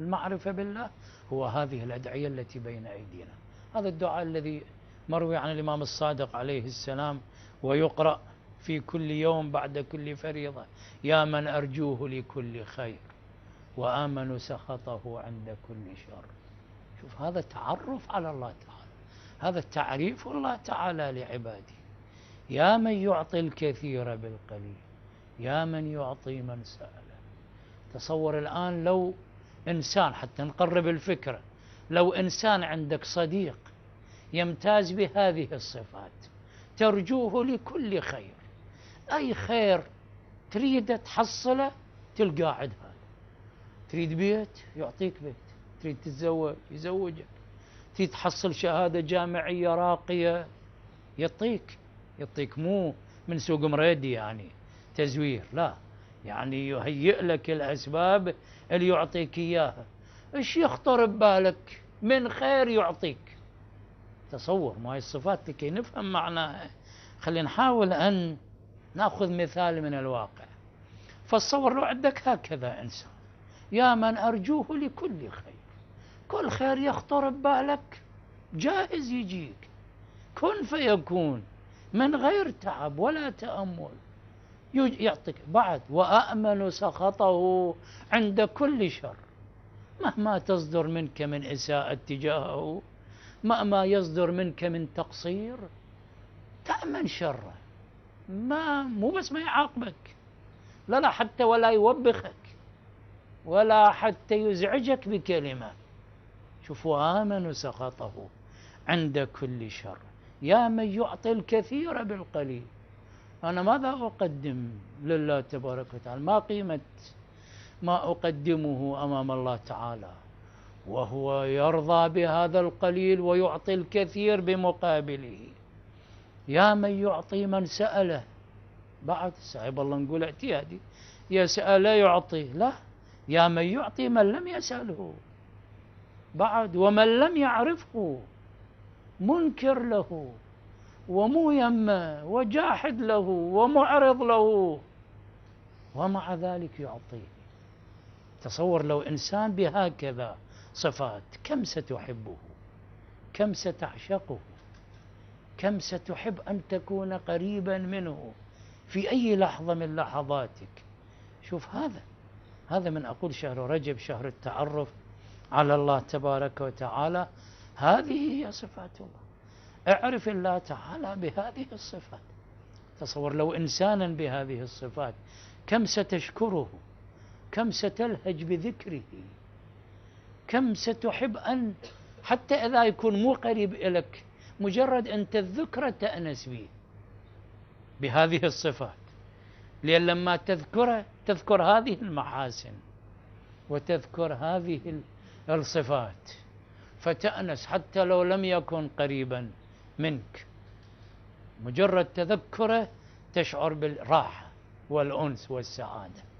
المعرفة بالله هو هذه الأدعية التي بين أيدينا. هذا الدعاء الذي مروي عن الإمام الصادق عليه السلام ويقرأ في كل يوم بعد كل فريضة: يا من أرجوه لكل خير وآمن سخطه عند كل شر. شوف، هذا تعرف على الله تعالى، هذا تعريف الله تعالى لعباده. يا من يعطي الكثير بالقليل، يا من يعطي من سأله. تصور الآن لو إنسان، حتى نقرب الفكرة، لو إنسان عندك صديق يمتاز بهذه الصفات، ترجوه لكل خير، أي خير تريد تحصله تلقاه عند هذا. تريد بيت يعطيك بيت، تريد تتزوج يزوجك، تريد تحصل شهادة جامعية راقية يعطيك مو من سوق مريدي يعني تزوير، لا، يعني يهيئ لك الأسباب اللي يعطيك إياها. إيش يخطر ببالك من خير يعطيك؟ تصور ما هي الصفات لكي نفهم معناها. خلينا نحاول أن نأخذ مثال من الواقع. فتصور لو عندك هكذا إنسان: يا من أرجوه لكل خير، كل خير يخطر ببالك جاهز يجيك، كن فيكون من غير تعب ولا تأمل، يعطيك. بعد: وأأمن سخطه عند كل شر، مهما تصدر منك من إساءة تجاهه، مهما يصدر منك من تقصير، تأمن شره. مو بس ما يعاقبك، لا حتى ولا يوبخك ولا حتى يزعجك بكلمة. شوفوا: آمن سخطه عند كل شر، يا من يعطي الكثير بالقليل. أنا ماذا أقدم لله تبارك وتعالى؟ ما قيمة ما أقدمه أمام الله تعالى وهو يرضى بهذا القليل ويعطي الكثير بمقابله. يا من يعطي من سأله. بعد صعب الله نقول اعتيادي يسأل يعطي، لا، يا من يعطي من لم يسأله. بعد: ومن لم يعرفه منكر له ومو يمه وجاحد له ومعرض له، ومع ذلك يعطيه. تصور لو إنسان بهكذا صفات، كم ستحبه، كم ستعشقه، كم ستحب أن تكون قريبا منه في أي لحظة من لحظاتك. شوف، هذا من أقول شهر رجب شهر التعرف على الله تبارك وتعالى. هذه هي صفات الله. اعرف الله تعالى بهذه الصفات. تصور لو إنسانا بهذه الصفات، كم ستشكره، كم ستلهج بذكره، كم ستحب أن حتى إذا يكون مو قريب إليك، مجرد أن تذكره تأنس به بهذه الصفات. لأن لما تذكره تذكر هذه المحاسن وتذكر هذه الصفات فتأنس حتى لو لم يكن قريبا منك. مجرد تذكره تشعر بالراحة والأنس والسعادة.